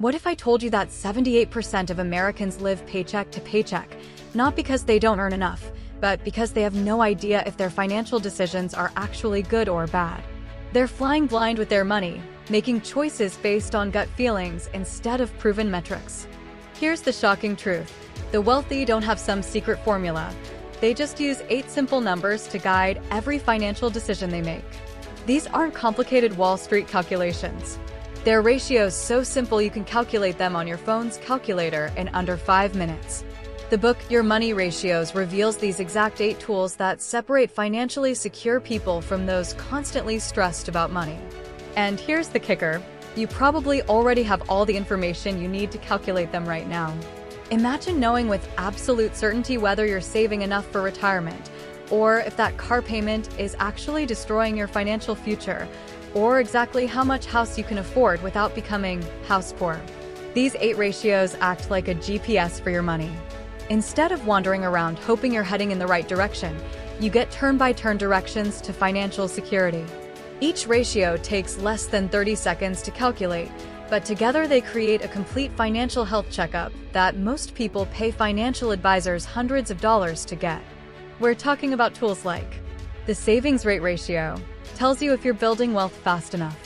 What if I told you that 78% of Americans live paycheck to paycheck, not because they don't earn enough, but because they have no idea if their financial decisions are actually good or bad? They're flying blind with their money, making choices based on gut feelings instead of proven metrics. Here's the shocking truth. The wealthy don't have some secret formula. They just use 8 simple numbers to guide every financial decision they make. These aren't complicated Wall Street calculations. They're ratios so simple you can calculate them on your phone's calculator in under 5 minutes. The book, Your Money Ratios, reveals these exact 8 tools that separate financially secure people from those constantly stressed about money. And here's the kicker. You probably already have all the information you need to calculate them right now. Imagine knowing with absolute certainty whether you're saving enough for retirement, or if that car payment is actually destroying your financial future, or exactly how much house you can afford without becoming house poor. These 8 ratios act like a GPS for your money. Instead of wandering around hoping you're heading in the right direction, you get turn-by-turn directions to financial security. Each ratio takes less than 30 seconds to calculate, but together they create a complete financial health checkup that most people pay financial advisors hundreds of dollars to get. We're talking about tools like the savings rate ratio, tells you if you're building wealth fast enough.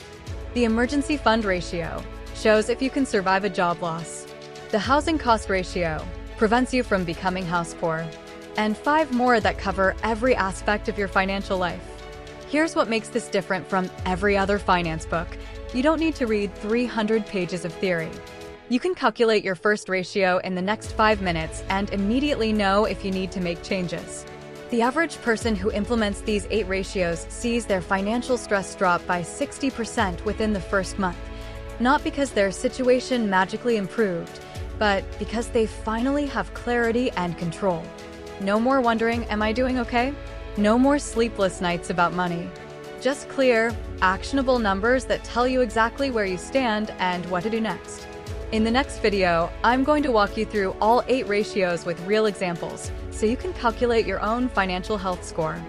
The emergency fund ratio shows if you can survive a job loss. The housing cost ratio prevents you from becoming house poor. And 5 more that cover every aspect of your financial life. Here's what makes this different from every other finance book. You don't need to read 300 pages of theory. You can calculate your first ratio in the next 5 minutes and immediately know if you need to make changes. The average person who implements these 8 ratios sees their financial stress drop by 60% within the first month, not because their situation magically improved, but because they finally have clarity and control. No more wondering, am I doing okay? No more sleepless nights about money. Just clear, actionable numbers that tell you exactly where you stand and what to do next. In the next video, I'm going to walk you through all 8 ratios with real examples, so you can calculate your own financial health score.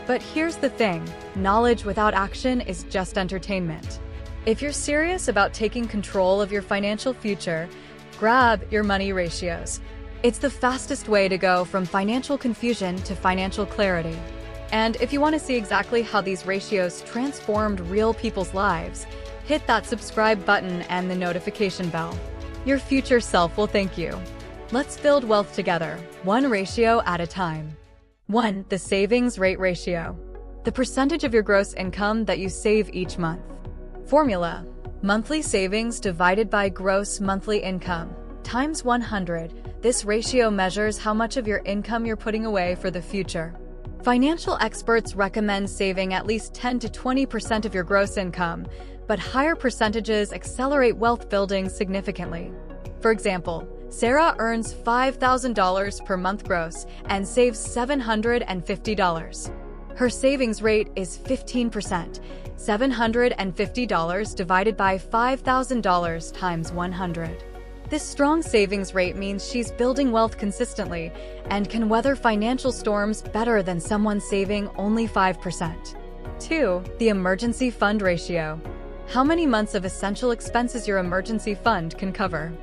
But here's the thing, knowledge without action is just entertainment. If you're serious about taking control of your financial future, grab Your Money Ratios. It's the fastest way to go from financial confusion to financial clarity. And if you want to see exactly how these ratios transformed real people's lives, hit that subscribe button and the notification bell. Your future self will thank you. Let's build wealth together, one ratio at a time. 1. The savings rate ratio. The percentage of your gross income that you save each month. Formula: monthly savings divided by gross monthly income times 100. This ratio measures how much of your income you're putting away for the future. Financial experts recommend saving at least 10 to 20% of your gross income, but higher percentages accelerate wealth building significantly. For example, Sarah earns $5,000 per month gross and saves $750. Her savings rate is 15%. $750 divided by $5,000 times 100. This strong savings rate means she's building wealth consistently and can weather financial storms better than someone saving only 5%. 2. The emergency fund ratio. How many months of essential expenses your emergency fund can cover.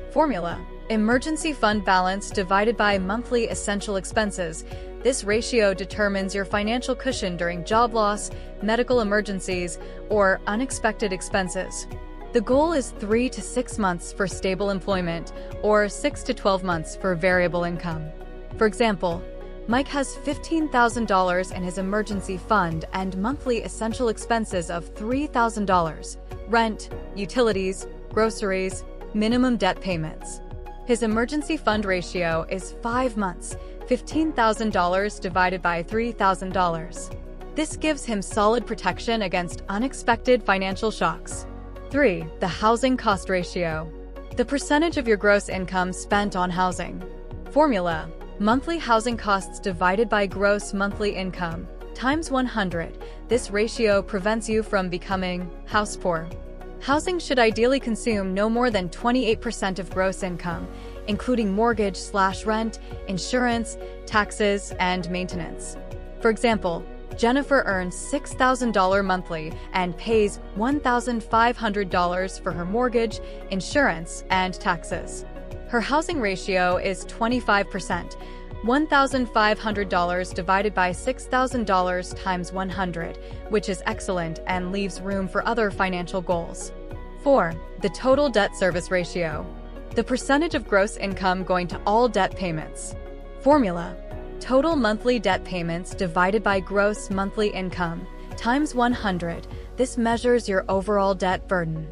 Formula: emergency fund balance divided by monthly essential expenses. This ratio determines your financial cushion during job loss, medical emergencies, or unexpected expenses. The goal is 3 to 6 months for stable employment, or 6 to 12 months for variable income. For example, Mike has $15,000 in his emergency fund and monthly essential expenses of $3,000, rent, utilities, groceries, minimum debt payments. His emergency fund ratio is 5 months, $15,000 divided by $3,000. This gives him solid protection against unexpected financial shocks. 3. The housing cost ratio. The percentage of your gross income spent on housing. Formula: monthly housing costs divided by gross monthly income times 100. This ratio prevents you from becoming house poor. Housing should ideally consume no more than 28% of gross income, including mortgage/rent, insurance, taxes, and maintenance. For example, Jennifer earns $6,000 monthly and pays $1,500 for her mortgage, insurance, and taxes. Her housing ratio is 25%. $1,500 divided by $6,000 times 100, which is excellent and leaves room for other financial goals. 4. The total debt service ratio. The percentage of gross income going to all debt payments. Formula: total monthly debt payments divided by gross monthly income times 100. This measures your overall debt burden.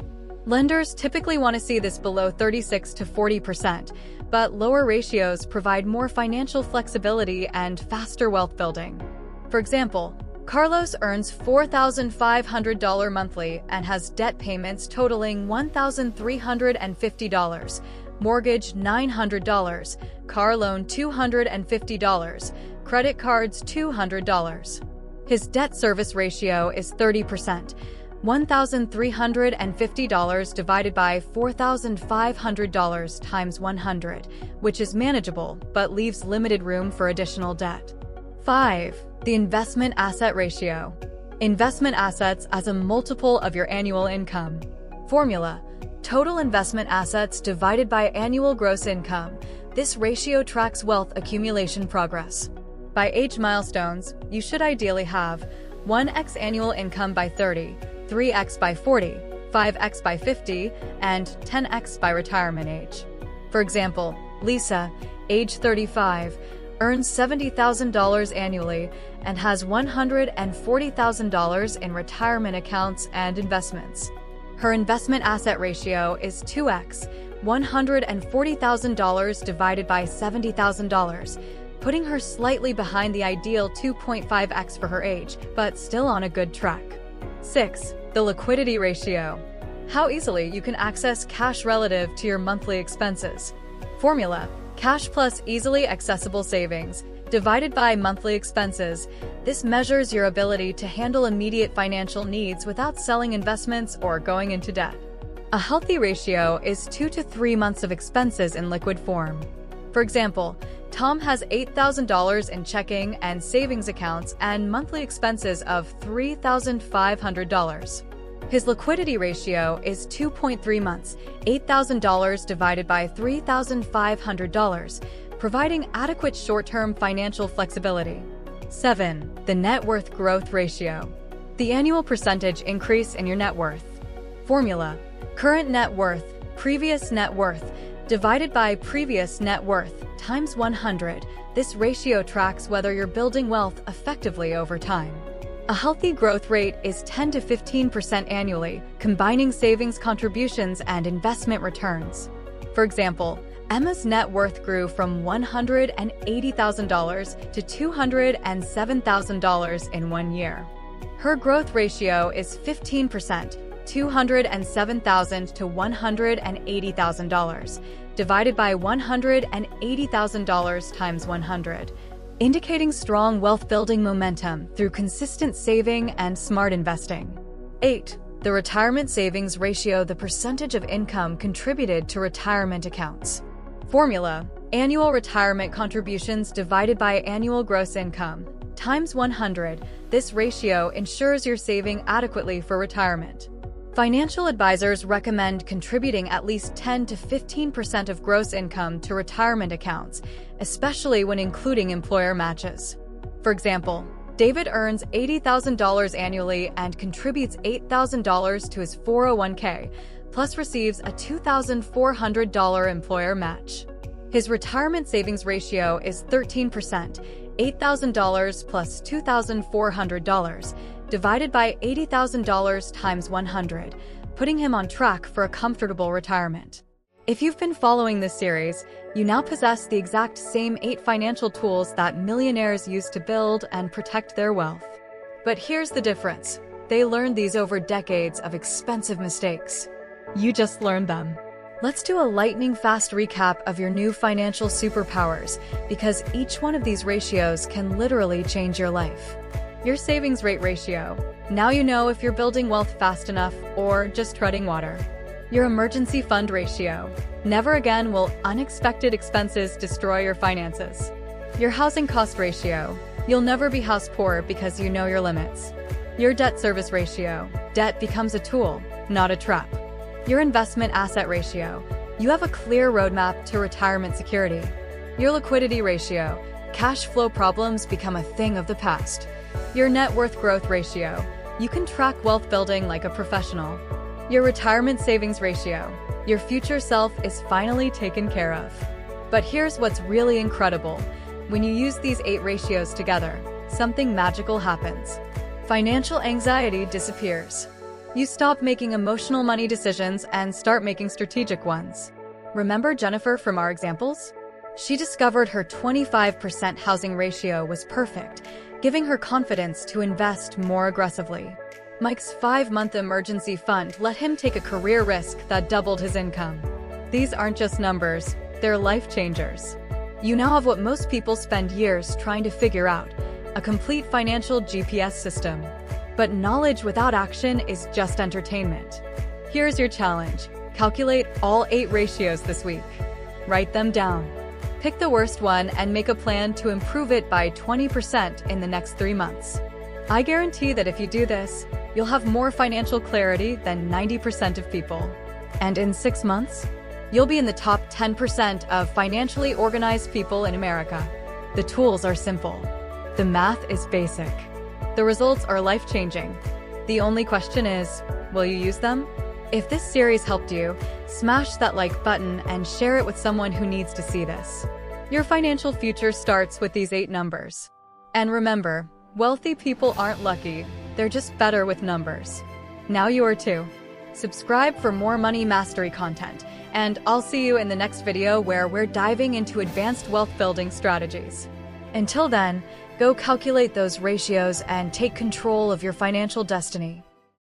Lenders typically want to see this below 36 to 40%, but lower ratios provide more financial flexibility and faster wealth building. For example, Carlos earns $4,500 monthly and has debt payments totaling $1,350, mortgage $900, car loan $250, credit cards $200. His debt service ratio is 30%. $1,350 divided by $4,500 times 100, which is manageable but leaves limited room for additional debt. 5. The investment asset ratio. Investment assets as a multiple of your annual income. Formula: total investment assets divided by annual gross income. This ratio tracks wealth accumulation progress. By age milestones, you should ideally have 1x annual income by 30, 3x by 40, 5x by 50, and 10x by retirement age. For example, Lisa, age 35, earns $70,000 annually and has $140,000 in retirement accounts and investments. Her investment asset ratio is 2x, $140,000 divided by $70,000, putting her slightly behind the ideal 2.5x for her age, but still on a good track. 6. The liquidity ratio. How easily you can access cash relative to your monthly expenses. Formula: cash plus easily accessible savings divided by monthly expenses. This measures your ability to handle immediate financial needs without selling investments or going into debt. A healthy ratio is 2 to 3 months of expenses in liquid form. For example, Tom has $8,000 in checking and savings accounts and monthly expenses of $3,500. His liquidity ratio is 2.3 months, $8,000 divided by $3,500, providing adequate short-term financial flexibility. 7. The net worth growth ratio. The annual percentage increase in your net worth. Formula: current net worth, previous net worth, divided by previous net worth times 100. This ratio tracks whether you're building wealth effectively over time. A healthy growth rate is 10 to 15% annually, combining savings contributions and investment returns. For example, Emma's net worth grew from $180,000 to $207,000 in 1 year. Her growth ratio is 15%, $207,000 to $180,000, divided by $180,000 times 100, indicating strong wealth-building momentum through consistent saving and smart investing. 8. The retirement savings ratio, the percentage of income contributed to retirement accounts. Formula: annual retirement contributions divided by annual gross income times 100. This ratio ensures you're saving adequately for retirement. Financial advisors recommend contributing at least 10 to 15% of gross income to retirement accounts, especially when including employer matches. For example, David earns $80,000 annually and contributes $8,000 to his 401k, plus receives a $2,400 employer match. His retirement savings ratio is 13%, $8,000 plus $2,400, divided by $80,000 times 100, putting him on track for a comfortable retirement. If you've been following this series, you now possess the exact same 8 financial tools that millionaires use to build and protect their wealth. But here's the difference. They learned these over decades of expensive mistakes. You just learned them. Let's do a lightning-fast recap of your new financial superpowers, because each one of these ratios can literally change your life. Your savings rate ratio. Now you know if you're building wealth fast enough or just treading water. Your emergency fund ratio. Never again will unexpected expenses destroy your finances. Your housing cost ratio. You'll never be house poor because you know your limits. Your debt service ratio. Debt becomes a tool, not a trap. Your investment asset ratio. You have a clear roadmap to retirement security. Your liquidity ratio. Cash flow problems become a thing of the past. Your net worth growth ratio. You can track wealth building like a professional. Your retirement savings ratio. Your future self is finally taken care of. But here's what's really incredible. When you use these 8 ratios together, something magical happens. Financial anxiety disappears. You stop making emotional money decisions and start making strategic ones. Remember Jennifer from our examples? She discovered her 25% housing ratio was perfect, giving her confidence to invest more aggressively. Mike's 5-month emergency fund let him take a career risk that doubled his income. These aren't just numbers, they're life changers. You now have what most people spend years trying to figure out, a complete financial GPS system. But knowledge without action is just entertainment. Here's your challenge. Calculate all 8 ratios this week. Write them down. Pick the worst one and make a plan to improve it by 20% in the next 3 months. I guarantee that if you do this, you'll have more financial clarity than 90% of people. And in 6 months, you'll be in the top 10% of financially organized people in America. The tools are simple. The math is basic. The results are life-changing. The only question is, will you use them? If this series helped you, smash that like button and share it with someone who needs to see this. Your financial future starts with these 8 numbers. And remember, wealthy people aren't lucky, they're just better with numbers. Now you are too. Subscribe for more money mastery content, and I'll see you in the next video where we're diving into advanced wealth building strategies. Until then, go calculate those ratios and take control of your financial destiny.